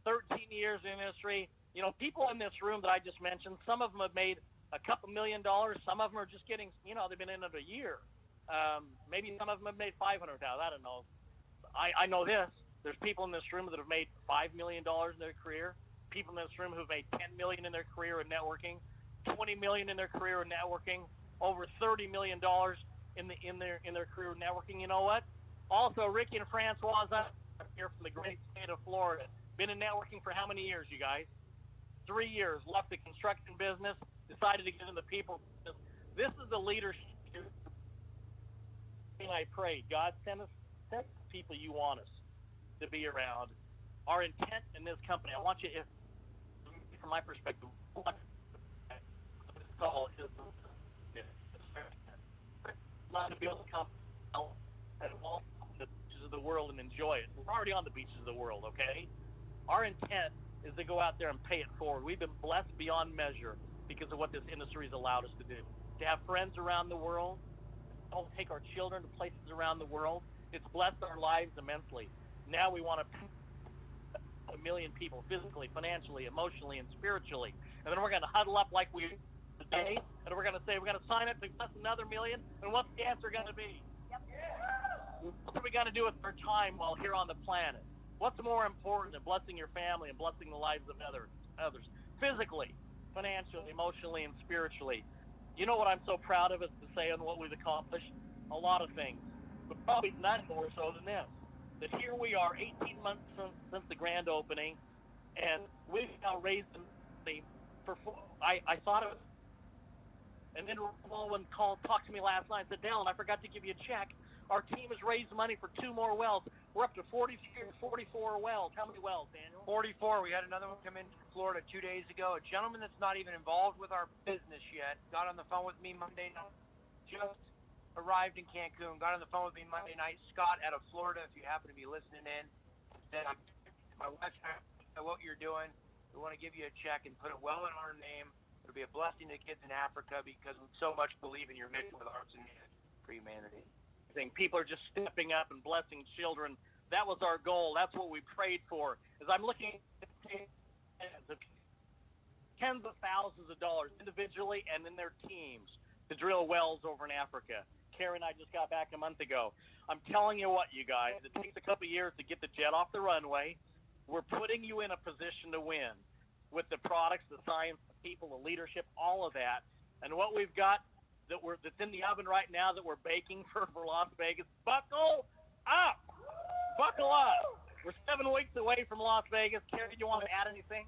13 years in the industry. You know, people in this room that I just mentioned, some of them have made a couple $1 million. Some of them are just getting, they've been in it a year. Maybe some of them have made $500,000. I don't know. I know this. There's people in this room that have made $5 million in their career. People in this room who've made $10 million in their career in networking, $20 million in their career in networking, over $30 million in their career in networking. You know what? Also, Ricky and Francois here from the great state of Florida. Been in networking for how many years, you guys? 3 years. Left the construction business, decided to get into the people business. This is the leadership. And I prayed, God, send the people you want us to be around. Our intent in this company, I want you, from my perspective, this call is not to be able to come at all the beaches of the world and enjoy it. We're already on the beaches of the world, okay? Our intent is to go out there and pay it forward. We've been blessed beyond measure because of what this industry has allowed us to do. To have friends around the world, to take our children to places around the world, it's blessed our lives immensely. Now we want to 1 million people physically, financially, emotionally, and spiritually. And then we're going to huddle up like we do today, and we're going to say we're going to sign up to bless another million. And what's the answer going to be? Yep. What are we going to do with our time while here on the planet? What's more important than blessing your family and blessing the lives of others? Physically, financially, emotionally, and spiritually. You know what I'm so proud of us to say and what we've accomplished? A lot of things, but probably none more so than this. That here we are 18 months since the grand opening, and we've now raised money for, I thought of it, and then Roland talked to me last night and said, Dallin, I forgot to give you a check. Our team has raised money for 2 more wells. We're up to 43 or 44 wells. How many wells, Daniel? 44. We had another one come in from Florida 2 days ago. A gentleman that's not even involved with our business yet got on the phone with me Monday night. Just arrived in Cancun. Got on the phone with me Monday night. Scott out of Florida, if you happen to be listening in, said, my wife, I know what you're doing. We want to give you a check and put it well in our name. It'll be a blessing to kids in Africa because we so much believe in your mission with Arts and for Humanity. I think people are just stepping up and blessing children. That was our goal. That's what we prayed for. As I'm looking at tens of thousands of dollars individually and in their teams to drill wells over in Africa. Karen and I just got back a month ago. I'm telling you what, you guys, it takes a couple of years to get the jet off the runway. We're putting you in a position to win with the products, the science, the people, the leadership, all of that. And what we've got that's in the oven right now that we're baking for Las Vegas, buckle up! Buckle up! We're 7 weeks away from Las Vegas. Carrie, do you want to add anything?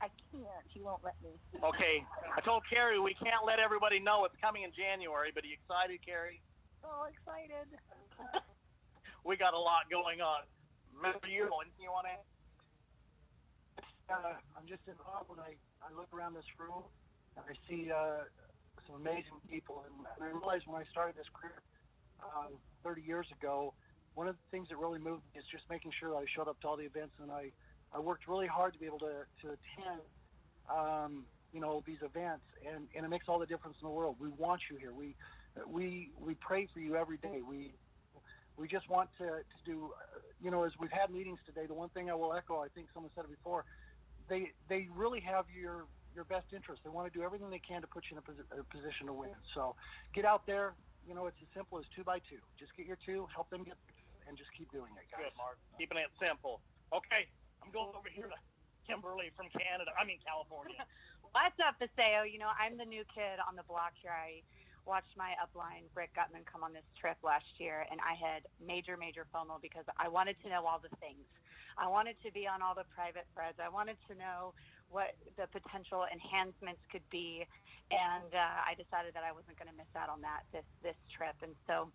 I can't. She won't let me. Okay. I told Carrie we can't let everybody know it's coming in January, but are you excited, Carrie? So excited. We got a lot going on. Mr. you want to add? I'm just in awe when I look around this room and I see some amazing people. And I realized when I started this career 30 years ago, one of the things that really moved me is just making sure that I showed up to all the events, and I worked really hard to be able to attend these events, and it makes all the difference in the world. We want you here. We pray for you every day. We just want to do, as we've had meetings today, the one thing I will echo, I think someone said it before, they really have your best interest. They want to do everything they can to put you in a position to win. So get out there. It's as simple as 2 by 2. Just get your 2, help them get, and just keep doing it, guys. Good, Mark. Keeping it simple. Okay, I'm going over here to Kimberly from California. What's up, Paseo? I'm the new kid on the block here. I watched my upline, Rick Guttman, come on this trip last year, and I had major FOMO because I wanted to know all the things. I wanted to be on all the private threads. I wanted to know what the potential enhancements could be, and I decided that I wasn't going to miss out on that this trip. And so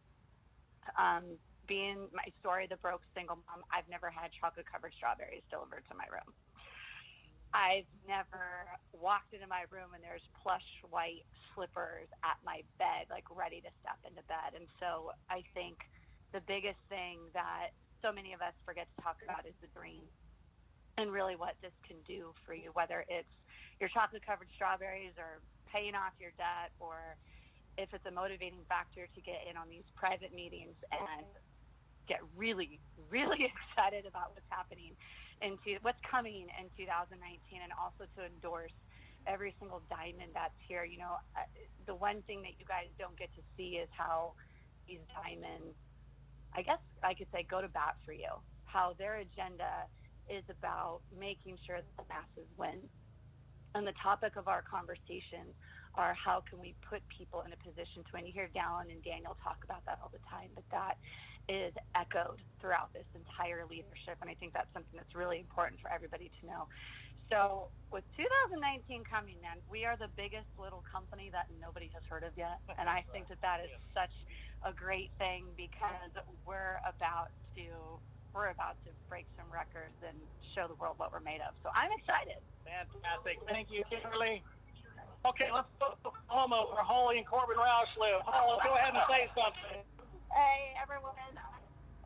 being my story, the broke single mom, I've never had chocolate-covered strawberries delivered to my room. I've never walked into my room and there's plush white slippers at my bed, like ready to step into bed. And so I think the biggest thing that so many of us forget to talk about is the dream and really what this can do for you, whether it's your chocolate-covered strawberries or paying off your debt, or if it's a motivating factor to get in on these private meetings and get really excited about what's happening what's coming in 2019, and also to endorse every single diamond that's here. The one thing that you guys don't get to see is how these diamonds, I guess I could say, go to bat for you, how their agenda is about making sure that the masses win. And the topic of our conversation are how can we put people in a position to win. You hear Dallin and Daniel talk about that all the time, but that is echoed throughout this entire leadership, and I think that's something that's really important for everybody to know. So with 2019 coming, man, we are the biggest little company that nobody has heard of yet, and I think that is such a great thing because we're about to break some records and show the world what we're made of. So I'm excited. Fantastic. Thank you, Kimberly. Okay, let's go to Oklahoma where Holly and Corbin Roush live. Holly, go ahead and say something. Hey, everyone.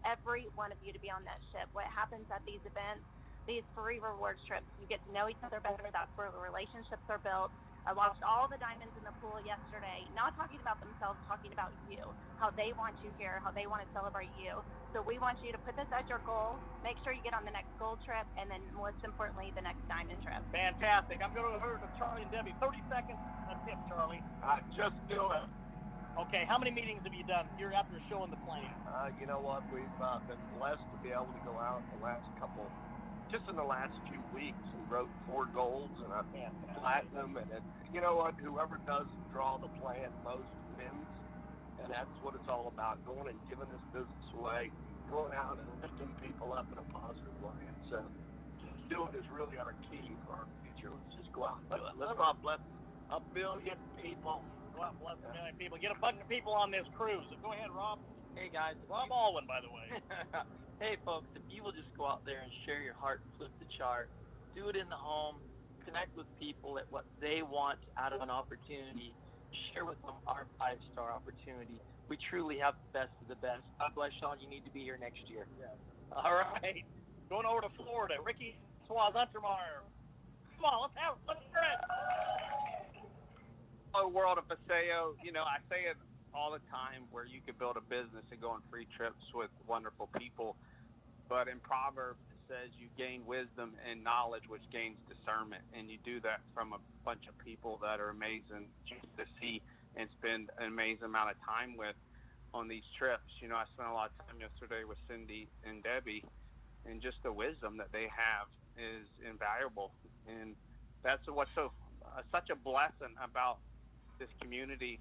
Every one of you to be on that ship. What happens at these events, these free rewards trips, you get to know each other better. That's where the relationships are built. I watched all the diamonds in the pool yesterday, not talking about themselves, talking about you, how they want you here, how they want to celebrate you. So we want you to put this as your goal. Make sure you get on the next gold trip, and then most importantly, the next diamond trip. Fantastic. I'm going to go to Charlie and Debbie. 30 seconds. That's it, Charlie. Just do it. Okay, how many meetings have you done? You're after showing the plan. You know what? We've been blessed to be able to go out in the last few weeks. We wrote 4 golds and a platinum, and you know what? Whoever does draw the plan most wins, and that's what it's all about, going and giving this business away, going out and lifting people up in a positive way. And so just doing is really our key for our future. Let's just go out and do it. Let's go out and bless 1 billion people. Go out and bless 1 million people. Get a bunch of people on this cruise. So go ahead, Rob. Hey, guys. Rob Alwyn, by the way. Hey, folks, if you will just go out there and share your heart and flip the chart, do it in the home, connect with people at what they want out of an opportunity, share with them our 5-star opportunity. We truly have the best of the best. God bless Sean. You need to be here next year. Yeah. All right. Going over to Florida. Ricky Swaz-Untermeyer. Come on, let's have it. Hello, world of Paseo. I say it all the time where you could build a business and go on free trips with wonderful people. But in Proverbs, it says you gain wisdom and knowledge, which gains discernment. And you do that from a bunch of people that are amazing to see and spend an amazing amount of time with on these trips. I spent a lot of time yesterday with Cindy and Debbie, and just the wisdom that they have is invaluable. And that's what's such a blessing about this community.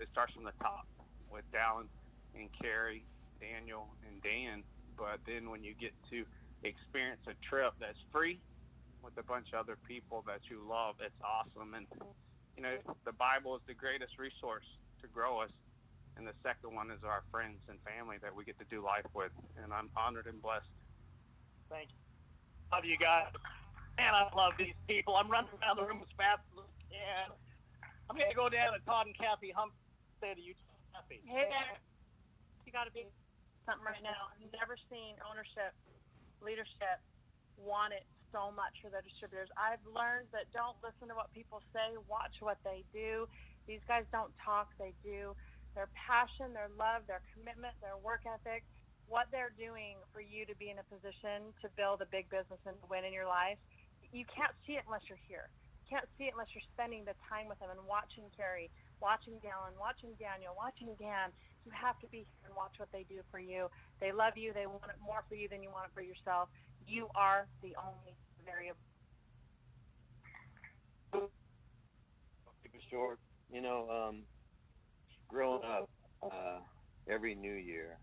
It starts from the top with Dallin and Carrie, Daniel, and Dan. But then when you get to experience a trip that's free with a bunch of other people that you love, it's awesome. And, the Bible is the greatest resource to grow us. And the second one is our friends and family that we get to do life with. And I'm honored and blessed. Thank you. Love you guys. Man, I love these people. I'm running around the room as fast as I can. I'm going to go down to Todd and Kathy Hump. Say to you, Kathy. Hey there. You got to be something right now. I've never seen ownership, leadership want it so much for their distributors. I've learned that don't listen to what people say, watch what they do. These guys don't talk, they do. Their passion, their love, their commitment, their work ethic what they're doing for you to be in a position to build a big business and win in your life, you can't see it unless you're here. You can't see it unless you're spending the time with them and watching Carrie, watching Dallin, watching Daniel, watching Dan. You have to be here and watch what they do for you. They love you. They want it more for you than you want it for yourself. You are the only variable. Keep it short. Growing up, every new year,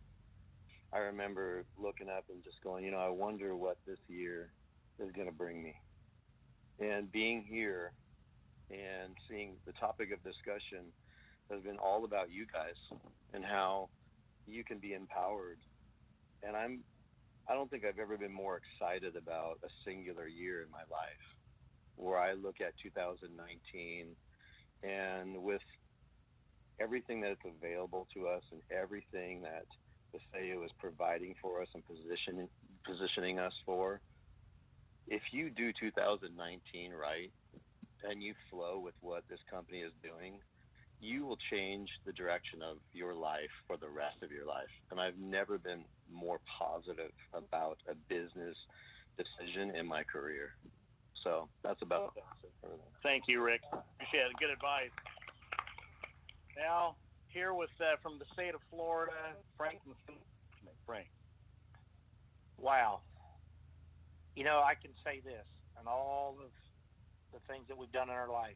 I remember looking up and just going, I wonder what this year is going to bring me. And being here and seeing the topic of discussion has been all about you guys and how you can be empowered. And I don't think I've ever been more excited about a singular year in my life, where I look at 2019 and with everything that's available to us and everything that Paseo is providing for us and positioning us for, if you do 2019 right and you flow with what this company is doing, you will change the direction of your life for the rest of your life. And I've never been more positive about a business decision in my career. So that's about it. Thank you, Rick. Appreciate it. Good advice. Now, here with from the state of Florida, Frank. Wow. I can say this, and all of the things that we've done in our life,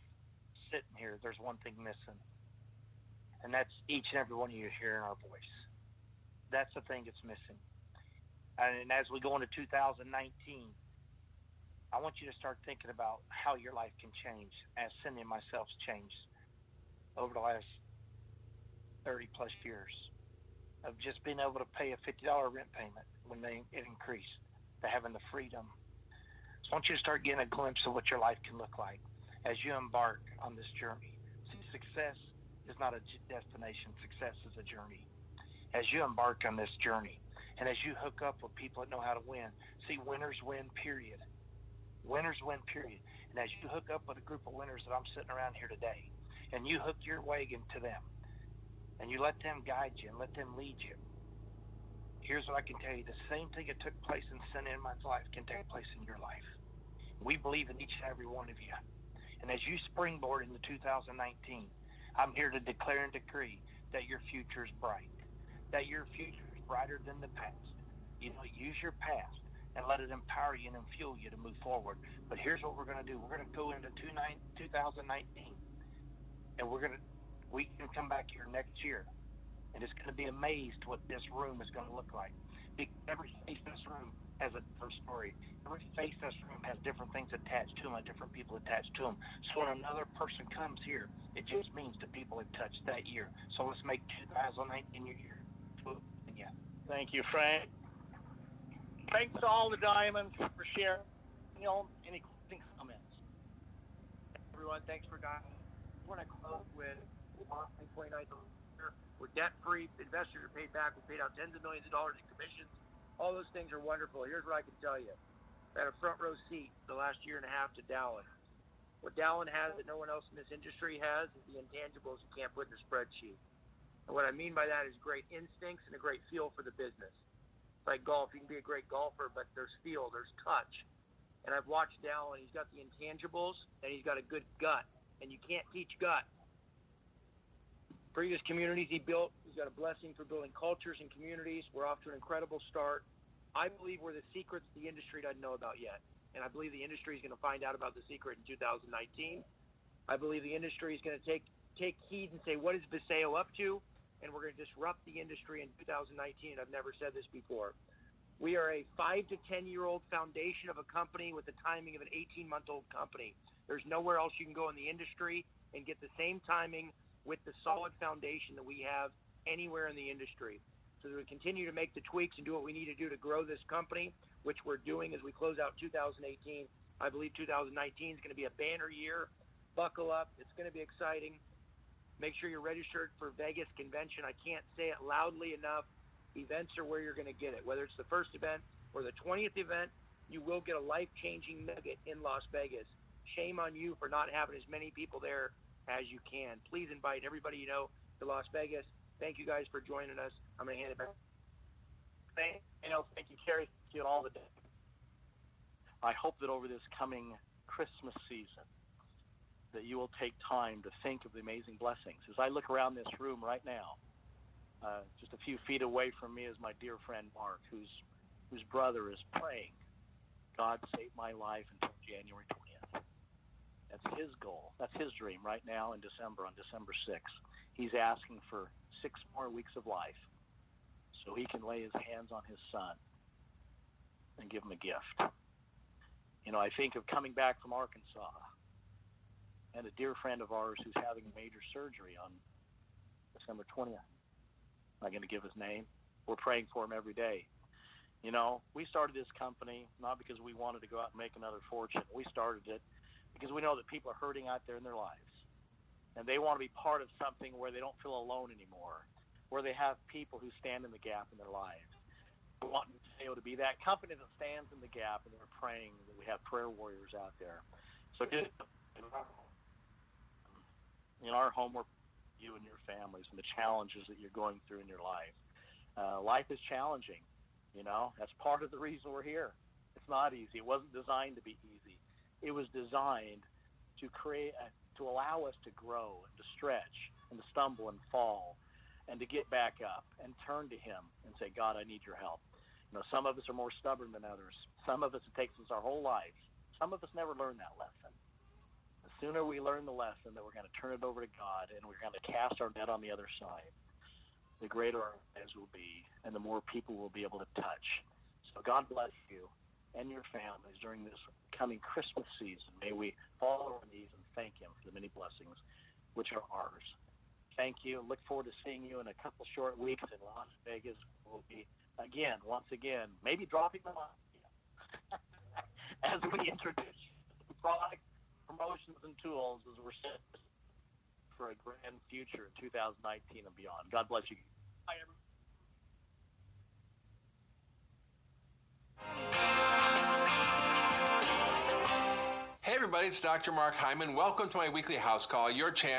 sitting here, there's one thing missing. And that's each and every one of you hearing our voice. That's the thing that's missing. And as we go into 2019, I want you to start thinking about how your life can change, as Cindy and myself's changed over the last 30 plus years of just being able to pay a $50 rent payment when it increased, to having the freedom. So I want you to start getting a glimpse of what your life can look like as you embark on this journey. See, success is not a destination. Success is a journey. As you embark on this journey, and as you hook up with people that know how to win, see, winners win, period. Winners win, period. And as you hook up with a group of winners that I'm sitting around here today, and you hook your wagon to them, and you let them guide you and let them lead you, here's what I can tell you. The same thing that took place in Cindy and my life can take place in your life. We believe in each and every one of you. And as you springboard into 2019, I'm here to declare and decree that your future is bright, that your future is brighter than the past. Use your past and let it empower you and fuel you to move forward. But here's what we're going to do. We're going to go into 2019, and we can come back here next year, and it's going to be amazed what this room is going to look like. Because every face in this room has a different story. Every face in this room has different things attached to them and different people attached to them. So when another person comes here, it just means the people have touched that year. So let's make 2019 your year. Yeah. Thank you, Frank. Thanks to all the diamonds for sharing. Any closing comments? Everyone, thanks for dialing. I want to close with 29th. We're debt-free. Investors are paid back. We paid out tens of millions of dollars in commissions. All those things are wonderful. Here's what I can tell you. I had a front row seat the last year and a half to Dallin. What Dallin has that no one else in this industry has is the intangibles you can't put in a spreadsheet. And what I mean by that is great instincts and a great feel for the business. Like golf, you can be a great golfer, but there's feel, there's touch. And I've watched Dallin. He's got the intangibles, and he's got a good gut. And you can't teach gut. Previous communities he built, he's got a blessing for building cultures and communities. We're off to an incredible start. I believe we're the secrets the industry doesn't know about yet. And I believe the industry is going to find out about the secret in 2019. I believe the industry is going to take heed and say, what is Paseo up to? And we're going to disrupt the industry in 2019. I've never said this before. We are a 5 to 10-year-old foundation of a company with the timing of an 18-month-old company. There's nowhere else you can go in the industry and get the same timing with the solid foundation that we have anywhere in the industry. So that we continue to make the tweaks and do what we need to do to grow this company, which we're doing as we close out 2018. I believe 2019 is going to be a banner year. Buckle up. It's going to be exciting. Make sure you're registered for Vegas convention. I can't say it loudly enough. Events are where you're going to get it. Whether it's the first event or the 20th event, you will get a life-changing nugget in Las Vegas. Shame on you for not having as many people there as you can. Please invite everybody you know to Las Vegas. Thank you guys for joining us. I'm going to hand it back. Thank you, Carrie. Thank you, and all the day. I hope that over this coming Christmas season, that you will take time to think of the amazing blessings. As I look around this room right now, just a few feet away from me is my dear friend Mark, whose brother is praying, God save my life until January 20th. That's his goal. That's his dream right now in December, on December 6th. He's asking for 6 more weeks of life so he can lay his hands on his son and give him a gift. I think of coming back from Arkansas and a dear friend of ours who's having major surgery on December 20th. I'm not going to give his name. We're praying for him every day. We started this company not because we wanted to go out and make another fortune. We started it because we know that people are hurting out there in their lives. And they want to be part of something where they don't feel alone anymore, where they have people who stand in the gap in their lives. We want Paseo to be that company that stands in the gap, and we're praying that we have prayer warriors out there. So in our home, we're you and your families and the challenges that you're going through in your life. Life is challenging. That's part of the reason we're here. It's not easy. It wasn't designed to be easy. It was designed to to allow us to grow and to stretch and to stumble and fall and to get back up and turn to him and say, God, I need your help. Some of us are more stubborn than others. Some of us, it takes us our whole life. Some of us never learn that lesson. The sooner we learn the lesson that we're going to turn it over to God and we're going to cast our net on the other side, the greater our lives will be and the more people will be able to touch. So God bless you and your families during this coming Christmas season. May we fall on our knees and thank him for the many blessings which are ours. Thank you. Look forward to seeing you in a couple short weeks in Las Vegas. We'll be, once again, maybe dropping them on as we introduce product promotions and tools as we're set for a grand future in 2019 and beyond. God bless you. Bye, everyone. Hey everybody, it's Dr. Mark Hyman. Welcome to my weekly house call, your chance